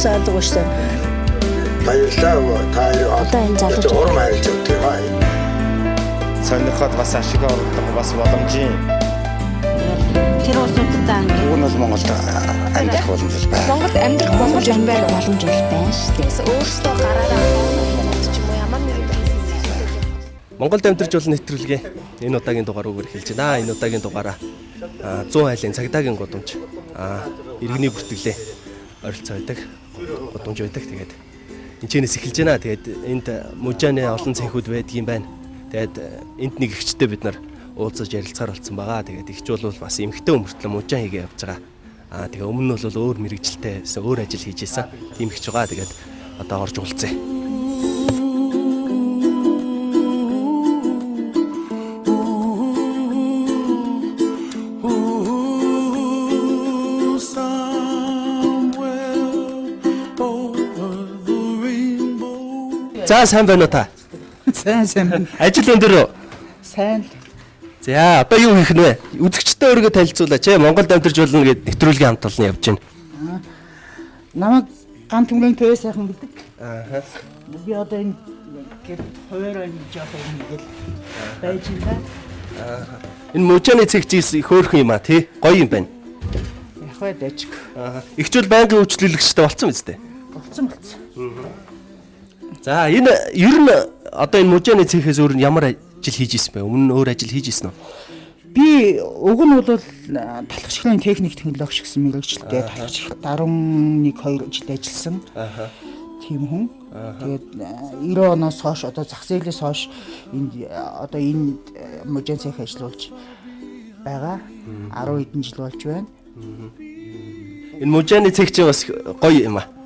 бас алга шүү. Баярлалаа. Та Одоо энэ залууч урам хайрлаж өгдөг юм аа. Сонирхоод бас ашиг оруулах бас боломжийн. Тэр улсуудаа Уг нь бол Монголд амьдрах боломж байна. Монголд амьдрах боломж байна шүү дээ. Өөрсдөө гараараа Монголд ч юм уу ямар нэгэн бизнес Монголд амьдарч бол нэвтрүүлгээ энэ удаагийн дугаараар хэлж байна. Энэ удаагийн дугаараа 100 айлын цагдаагийн гудамж иргэний бүртгэлээ ойролцоо байдаг. Гудамж байдаг. Тэгээд энэчнээс эхэлж байна. Тэгээд энд мужааны олон цэнхүүд байдгийн байна. Тэгээд энд нэг ихчтэй бид нар уулзаж ярилцахаар болсон байгаа. Тэгээд ихч бол бас эмхтэй өмөртлөө мужаан хийгээ явж байгаа. Тэгээ өмнө нь бол өөр мэрэгжилтэй өөр ажил хийж исэн. Тийм ихч байгаа. Тэгээд одоо орж уулзъя. За сайн байна уу та? Сайн. Ажил өндөр үү? Сайн. За одоо юу хийх нь вэ? Үзэгчтэй өөрийгөө танилцуулаач. Монголд амьдарч болно гэдэг нэвтрүүлгийн хамт олон явж байна. Намайг Ган Түмрийн Төвөө сайхан гэдэг. Аа. Би одоо энэ хуваараа жоох юм гэл байж байна. Энэ мужааны цэгчээс их хөөрхөн юм аа тий? Гоё юм байна. Яхаа дэжиг. Ихчүүл байнгын үйлчлүүлэгчтэй болцсон биз дээ? Болцсон. За энэ ер нь одоо энэ мужааны цэгээс өөр нь ямар ажил хийж исэн бэ? Өмнө нь өөр ажил хийж исэн үү? Би уг нь бол талхагчлагын техник технологи гэсэн мэргэжилтэй талхагч 11-2 жил ажилласан. Тийм хүн. Тэгээд 90 оноос хойш одоо зах зээлээс хойш энэ мужаан цэг ажиллуулж байгаа. 10 хэдэн жил болж байна. Энэ мужааны цэг чинь бас гоё юм аа.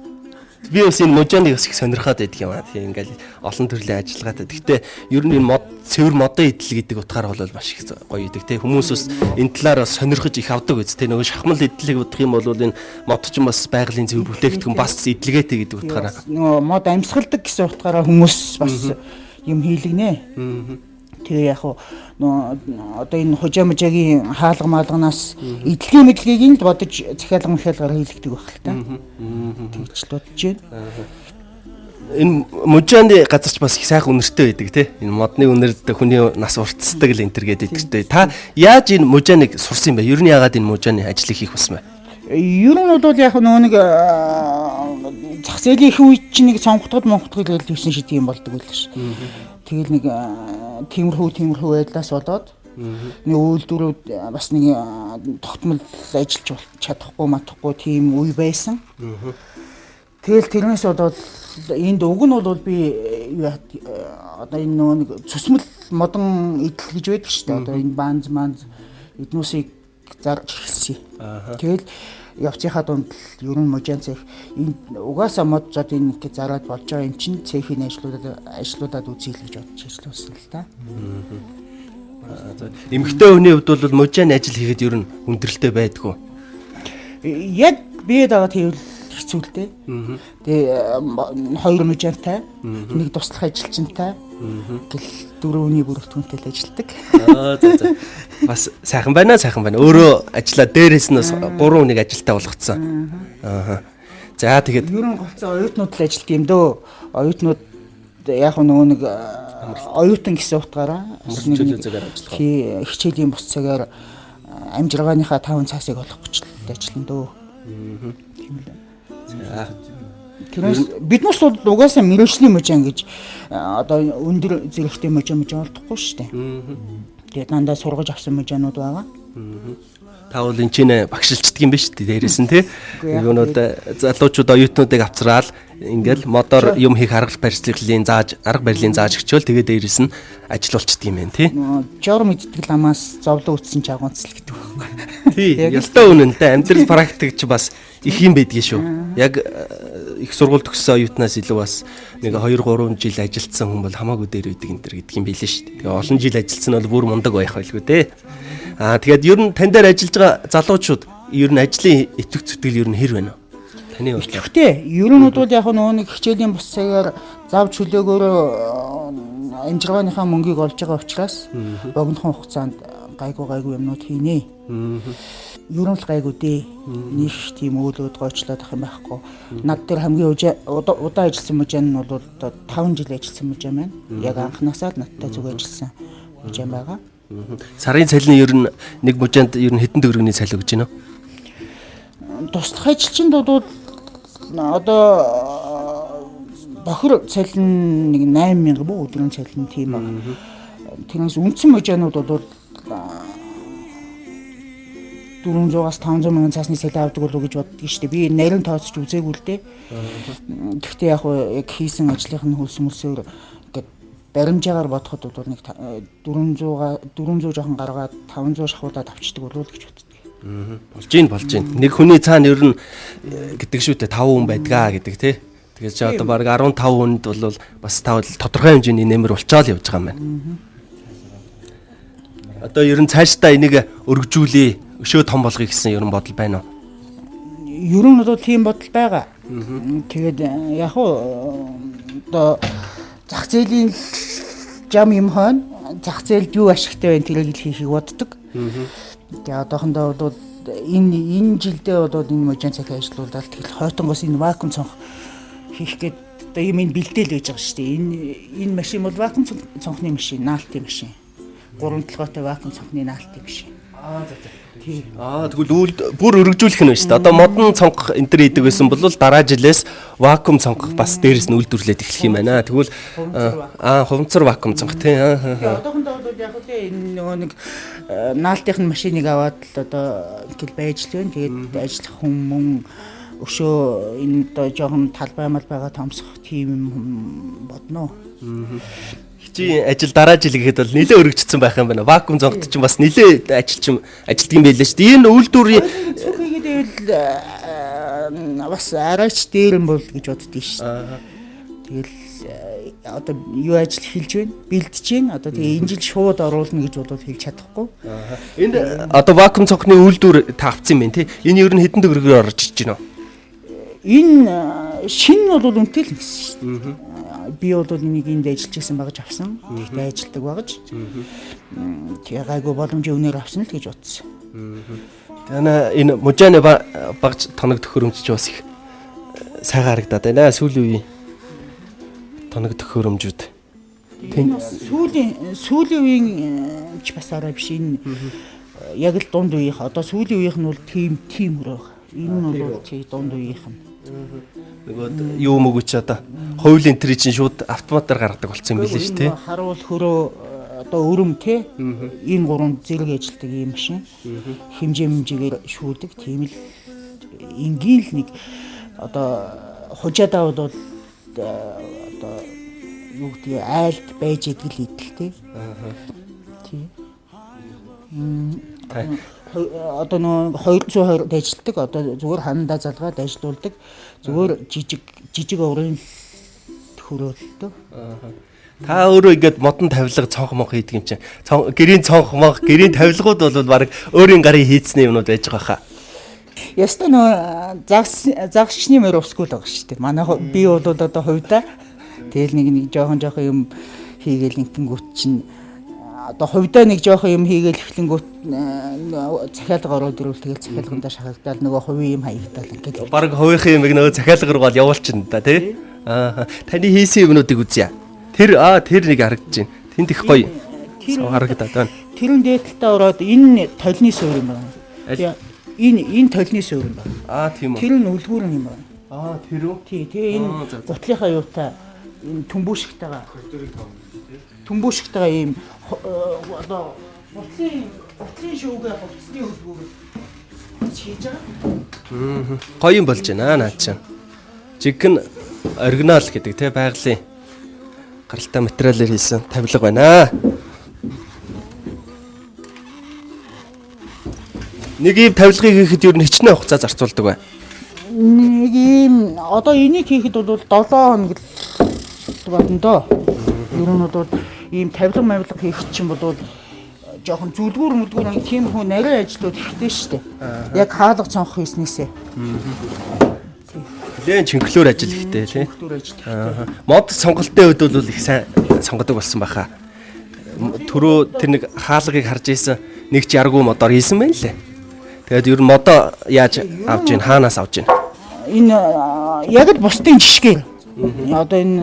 Би бас энэ мужааныг бас их сонирхоод байдаг юм аа. Тийм ингээл олон төрлийн ажиллагаатай. Гэхдээ ер нь энэ цэвэр модон идэл гэдэг утгаар бол маш их гоё идэг тийм хүмүүс бас энэ талаар бас сонирхож их авдаг үст тийм нөгөө шахмал идлийг бодох юм бол энэ мод ч бас байгалийн цэвэр бүтээгдэхүүн бас идэлгээтэй гэдэг утгаараа нөгөө мод амьсгалдаг гэсэн утгаараа хүмүүс бас юм хийлгэнэ. Тэгээ яг одоо энэ хужаамжагийн хаалга маалганаас идэлгийн мэдлэгийг нь л бодож захиалга махиалгаар хийлгдэг байх л та. Тэгж бодож байна. Энэ мужааны газарч бас их сайхан үнэртэй байдаг тий. Энэ модны үнэрд хүний нас уртсдаг л энтер гэдэг ихтэй. Та яаж энэ мужааныг сурсан юм бэ? Ер нь яагаад энэ мужааны ажлыг хийх болсон бэ? Ер нь бол яг нөгөө нэг зах зээлийн их үед чинь нэг сонгогдоход монголдгол хэлсэн шийдэх юм болдог байл ш. Тэгэл нэг тиймэрхүү байдлаас болоод нэг үйлдвэрүүд бас нэг тогтмол ажиллаж чадахгүй матахгүй тийм үе байсан. Тэгэл тэрнээс болоод энд уг нь бол би одоо энэ нөгөө нэг цусмал модон идэл гэж байдаг шүү дээ. Одоо энэ банз эднүсийг зарж хэлсэн. Тэгэл явцынхаа дунд ер нь мужаан цех энэ угаасаа мод зод энэ зараад болж байгаа юм чинь цехийн ажлуудад үзье л гэж бодож ажилласан л та. Эмэгтэй хүний хувьд бол мужааны ажил хийхэд ер нь хүндрэлтэй байдгүй. Яг бие дагаад хийвэл хэцүү л дээ. Тэгээ хоёр мужаантай, нэг туслах ажилчинтай гэл дөрөвний бүрэлдэхүүнтэй л ажилладаг. За. Бас сайхан байна. Өөрөө ажиллаа дээрээс нь 3 хүнийг ажилтаа болгоцсон. За тэгээд ер нь голцоо оюутнууд л ажилт юм дөө. Оюутнууд яг нөгөө нэг оюутан гэсэн утгаараа хичээлийн бус цагаар амжиргааныхаа 5 цагийг олох гэж ажиллана дөө. Тийм л. Тэрээс биднээс бол угаасаа мэрэгжлийн мужаан гэж одоо өндөр зэрэгтэй мужаан олдохгүй шүү дээ. Тэгээд дандаа сургаж авсан мужаанууд байгаа. Та бол энэ чинь багшилчдаг юм биш үү? Дээрээс нь тий. Юунууд залуучууд оюутнуудыг авцраал ингээл модоор юм хийх арга барилын зааж өгчөөл тэгээд дээрээс нь ажиллаулчдаг юм байна тий. Жор мэддэг ламаас зовлон үтсэн чагуунцл гэдэг байхгүй. Тий. Ялтай үнэнтэй амьдрал практик ч бас их юм байдгийн шүү. Яг их сургууль төгссөн оюутнаас илүү бас нэг 2-3 жил ажилласан хүн бол хамаагүй дээр үйдэг энэ төр гэдэг юм билээ шүү дээ. Тэгээ олон жил ажилласан нь бол бүр мундаг байх байлгүй дээ. Тэгээд ер нь тань дээр ажиллаж байгаа залуучууд ер нь ажлын итгэх зүтгэл ер нь хэр байна вэ? Таны хувьд. Гэхдээ ер нь бол яг нөгөө нэг хичээлийн бус цагаар зав чөлөөгөөр амжиргааныхаа мөнгийг олж байгаа учраас богинохон хугацаанд гайгүй юмнууд хийнэ. ер нь л гайгүй дээ. Нэг тийм өөлөд гойчлоод ах юм байхгүй. Над дээр хамгийн удаа ажилласан мужаан нь бол одоо 5 жил ажилласан мужаан байна. Яг анхнаасаа л надтай зүг ажилласан мужаан байгаа. Сарын цалин ер нь нэг мужаанд ер нь хэдэн төгрөгийн цалин өгч байна вэ? Туслах ажилчинд бол одоо бохир цалин нэг 8,000 буу өдрийн цалин тийм байна. Тэрнээс үндсэн мужаанууд бол 400-аас 500 мянган цаасны цалин авдаг болов уу гэж боддөг шүү дээ. Би нарийн тооцож үзээгүй л дээ. Гэхдээ яг хийсэн ажлынх нь хөлсмөлсөөр ингээд баримжаагаар бодоход бол нэг 400 жоохон гаргаад 500 шахуулаад авчдаг болов уу гэж боддөг. Болж гин. Нэг хүний цаана ер нь гэдэг шүү дээ 5 хүн байдгаа гэдэг тий. Тэгэхээр чи одоо баг 15 хүнд бол бас тавал тодорхой хэмжээний нэмэр болчоод явж байгаа юм байна. Одоо ер нь цаашдаа энийг өргөжүүлээ, өшөө том болгоё гэсэн ер нь бодол байна уу? Ер нь одоо тийм бодол байгаа. Тэгээд яг одоо зах зээлийн жам юм хон зах зээлд юу ашигтай байна тэрийг хийхийг боддог. Тэгээд одоохондоо бол энэ жилдээ бол энэ мужаан цахим ажиллуулаад тэгэл хойтонгоос энэ вакуум цонх хийх гээд одоо юм энэ бэлдээл байж байгаа шүү дээ. Энэ машин бол вакуум цонхны машин, наалтын машин. 3 толгойтой вакуум цонхны наалтын машин. Тэгвэл бүр өргөжүүлэх нь байна шүү дээ. Одоо модон цонх энэ төр хийдэг байсан бол дараа жилээс вакуум цонх бас дээрээс нь үйлдвэрлээд эхлэх юм байна. Тэгвэл хувцар вакуум цонх тий. Одоохондоо бол яг л энэ нөгөө нэг наалтын машиныг аваад л одоо ингээл байж л байна. Тэгээд ажиллах хүн өшөө энэ одоо жоохон талбай байгаа томсох тийм бодно. Чи ажил дараа жил гэхэд бол нэлээ өргөжсөн байх юм байна. Вакуум цонхт чинь бас нэлээ ажилтдаг юм байлаа шүү дээ. Энэ үйлдвэрийн цонхигээд бас арайч дээр юм бол гэж боддгийг шүү дээ. Тэгэл одоо юу ажил хэлж байна? Бэлдэж байна. Одоо тэгээ энэ жил шууд оруулна гэж бодоод хэлж чадахгүй. Энд одоо вакуум цонхны үйлдвэр та авсан юм байна тий. Энэ ер нь хэдэн төгрөгөөр орж иж байна вэ? Энэ шин нь бол үнэтэй л гэсэн шүү дээ. Би бол энийг энд ажиллаж байсан багж авсан. Гэхдээ ажилдаг багж. Тэгээ гайгүй боломжийн үнээр авсан л гэж бодсон. Энэ мужааны багж тоног төхөөрөмж ч бас их сайхан харагдаад байна. Сүүлийн үеийн тоног төхөөрөмжүүд. Сүүлийн үеийн ч бас арай биш энэ яг л дунд үеийнх. Одоо сүүлийн үеийнх нь бол тийм өрөө. Энэ нь бол дунд үеийнх нь. Нөгөө юу мөгөч одоо хуулийн тэр чинь шууд автоматар гаргадаг болсон юм билээ шүү дээ. Харуул хөрөө одоо өрөм те энэ гурван зэрэг ажилтдаг юм машин. Хэмжээгээр шүүдэг. Тийм л энгийн л нэг одоо хужаадаа бол одоо юу гэдэг айлт байж идэг л идэлтэй. Тийм. Одоо нөө 220-д ажилтдаг. Одоо зүгээр ханандаа залгаад ажилуулдаг. Зүгээр жижиг урын хөрөөлтөө. Та өөрөө ингээд модон тавилга цонх монх хийдэг юм чинь. Гэрийн цонх монх, гэрийн тавилгууд бол баг өөрийн гарын хийцний юмнууд байж байгаа хаа. Яста нөө загсчны мөр усгүй л байгаа шүү дээ. Манай би бол одоо хувьдаа тэгэл нэг жоохон юм хийгээл инхэнгүүт чинь одоо хувьдаа нэг жоохон юм хийгээл эхлэнгүүт захиалга ороод ирвэл тэгэл захиалгандаа шахагдаад нөгөө хувийн юм хаягдал ингээд баг хувийнхын юм нөгөө захиалгаар гол явуулчихна да тий. Таны хийсэн юмнуудыг үзье. Тэр нэг харагдаж байна. Тэнд их гоё харагдаад байна. Тэрэн дээдэлтэй ороод энэ толны суур юм байна. Энэ толны суур юм байна. Тийм үү. Тэр нь үлгүүр юм байна. Тэр үү? Тий. Тэгээ энэ гутлынхаа юутай энэ түмбүүшгтэйгаа ийм одоо гутлын шүүгээ хувцсны үлгүүр хийж байгаа. Гоё юм болж байна наад чинь. Жигэн оригинал гэдэг те байгалийн гаралтай материалаар хийсэн тавилга байна. Нэг ийм тавилгыг хийхэд ер нь хичнээн хугацаа зарцуулдаг бай. Нэг ийм одоо энийг хийхэд бол 7 хоног болно доо. Ер нь бол ийм тавилга хийх чинь бол жоохон зүлгүүр тийм хүн нарийн ажлууд ихтэй шүү дээ. Яг хаалга цонх хийснээсээ. Лэн чинхлөөр ажил ихтэй тий. Мод сонголтын үед бол их сайн сонгодог болсон байхаа. Түрүү тэр нэг хаалгыг харж ийсэн нэг ч яргүй модоор хийсэн байна лээ. Тэгээд ер нь модоо яаж авж ийн хаанаас авж ийн? Энэ яг л бусдын жишгээр. Одоо энэ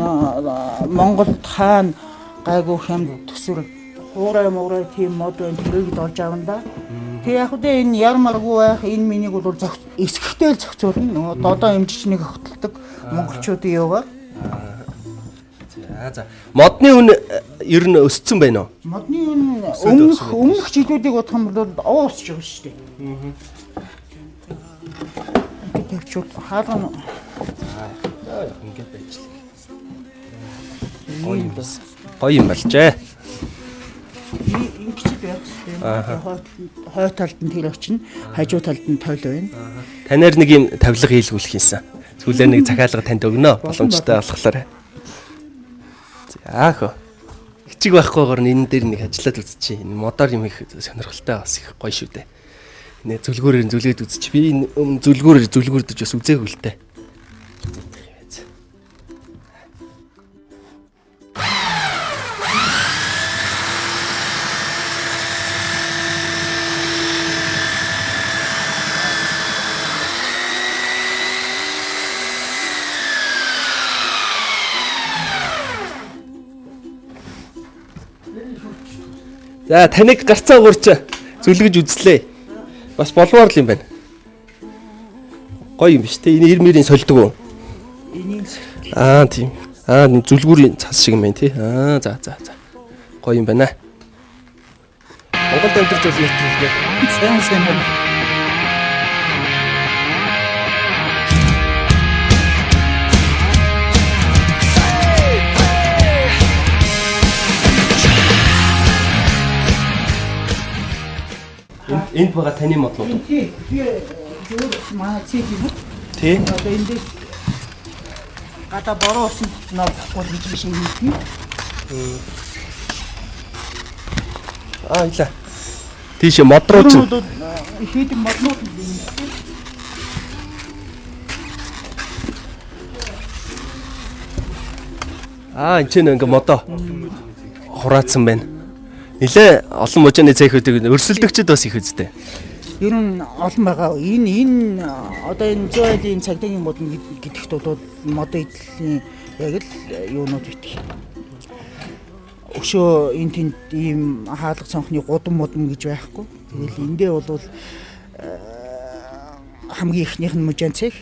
Монголд хаана гайгүй хямд төсвөр хуурай тийм мод байна тэрийг олж авна да. Тэг яг үдэ энэ ярмаргүй байх энэ минийг бол эсрэхтэй л зохицуулна. Додоо эмчичнийг хөтэлдэг монголчуудын юугаар. За. Модны үн ер нь өссөн байна уу? Модны үн өмнөх жилүүдийг бодох юм бол овоо өсөж байгаа шүү дээ. Тэгчүүд хаалган ингээд байж л. Гоё юм болжээ. Ингэж байх хэрэгтэй. Хой талд нь тэр очино, хажуу талд нь тойл байна. Танаар нэг юм тавилга хийлгүүлэх юмсан. Сүүлээр нэг захиалга танд өгнө. Боломжтой болохоор. За хөө. Хичиг байхгүйгээр энэ дээр нэг ажиллаад үзчихье. Энэ модоор юм их сонирхолтой бас их гоё шүү дээ. Нэ зүлгүүрээр зүлгээд үзчих. Би энэ зүлгүүрдэж бас үзээгүй л дээ. За таныг гарцаа уурч зүлгэж үзлээ. Бас болмоор л юм байна. Гоё юм биш те. Энэ ирмэрийн сольдог уу? Тийм. Нэг зүлгүүрийн цас шиг юм байна тий. За. Гоё юм байна. Монголд амьдарч байгаа нийтлэлгээ. Сайн байна. Энд байгаа таны модлууд. Би манай цэг юм. Тий. Одоо эндээс гадаа бороо усан ногохгүй гэж биш юм тийм. Ила. Тийш мод руу ч хийдэг моднууд юм. Энд ч ингээ модоо хураацсан байна. Нилээ олон мужааны цехүүдийг өрсөлдөгчд бас их үстэй. Ер нь олон байгаа. Энэ одоо энэ зөөлийн цагдаагийн мод гэдэгт бол мод эдлийн яг л юунууд битгий. Өшөө энэ тэнд ийм хаалга цонхны гудам модон гэж байхгүй. Тэгэл эндээ бол хамгийн ихнийх нь мужаан цех.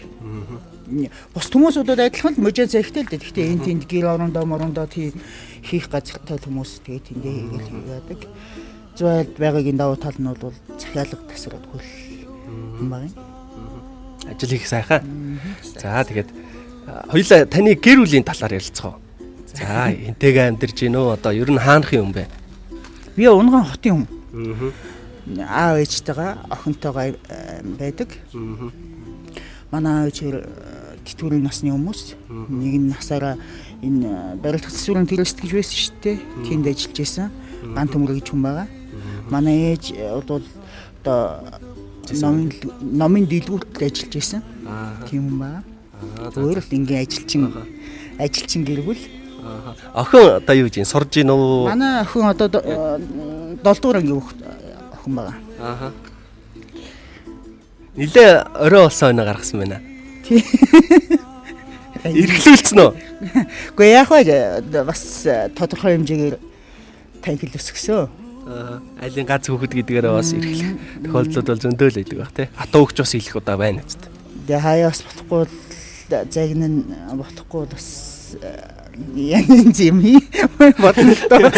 Бус хүмүүсүүд адилхан л мужаан цехтэй л дээ. Гэхдээ энэ тэнд гэр орондоо тийм хийх газартай хүмүүс тэгээд тэндээ хийгээл хийгээдэг. Зөөлд байгаагийн давуу тал нь бол захиалга тасраад хөл юм байна. Ажил хийх сайхан. За тэгээд хоёулаа таны гэр бүлийн талаар ярилцгаа. За энтэйгээ амьдарч гин үү? Одоо ер нь хаанах юм бэ? Би Унган хотын хүн. Аав ээжтэйгээ охинтойгоо байдаг. Манай аав тэтгэврийн насны хүмүүс. Нэг нь насаараа энэ барилга засварын тэрэст гэж байсан шүү дээ. Тэнд ажиллаж байсан. Ган төмөр гэж хүн байгаа. Манай ээж бол одоо номын дэлгүүрт ажиллаж байсан. Тийм хүн байгаа. Өөр л ингийн ажилчин гэргүүл. Охин одоо юу гэж сурж гин үү? Манай охин одоо 7 дугаар ангийн охин байгаа. Нилээ орой болсон өнө гаргасан байна. Тий. Иргэлүүлсэн үү? Гэхдээ яг бас тодорхой хэмжээгээр танхил өсгсөн. Айлын гац хүүхэд гэдгээрээ бас иргэлэх тохиолдлууд бол зөндөө л байдаг баг тий. Хатуу хөгч бас их удаа байна ч гэдэг. Тэгээ хаяас болохгүй загнан болохгүй бас янз юм бодно л доо.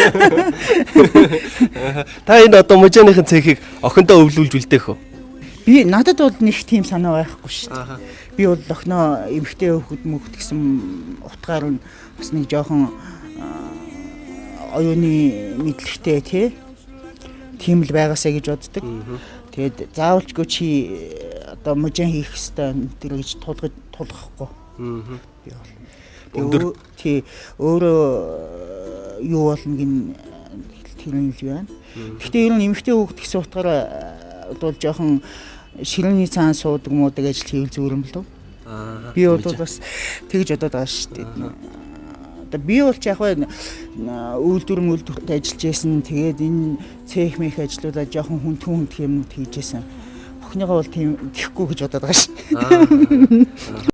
Та энэ одоо мужааныхын цехийг охиндоо өвлүүлж үлдээх үү? Би надад бол нэг тийм санаа байхгүй шүү дээ. Би бол охиноо эмэгтэй хүүхэд мөхт гэсэн утгаар нь бас нэг жоохон оюуны мэдлэгтэй тий. Тийм л байгаасаа гэж боддог. Тэгээд заавалчгүй чи одоо мужаан хийх хэвээр тэр гэж тулгахгүй. Би бол тий өөрөө юу болно гин тэр юм л байна. Гэхдээ ер нь эмэгтэй хүүхэд гэсэн утгаараа бол жоохон ширээний цаан суудаг муудаг ажил хийвэл зүгээр юм л дөө. Би бол бас тэгж бодоод байгаа шүү дээ. Одоо би бол ч яг үйлдвэртэй ажиллаж байсан. Тэгээд энэ цех мэх ажлуудаа жоохон хүнд юмнууд хийж байсан. өхнийгөө бол тийм тэхгүй гэж бодоод байгаа шин.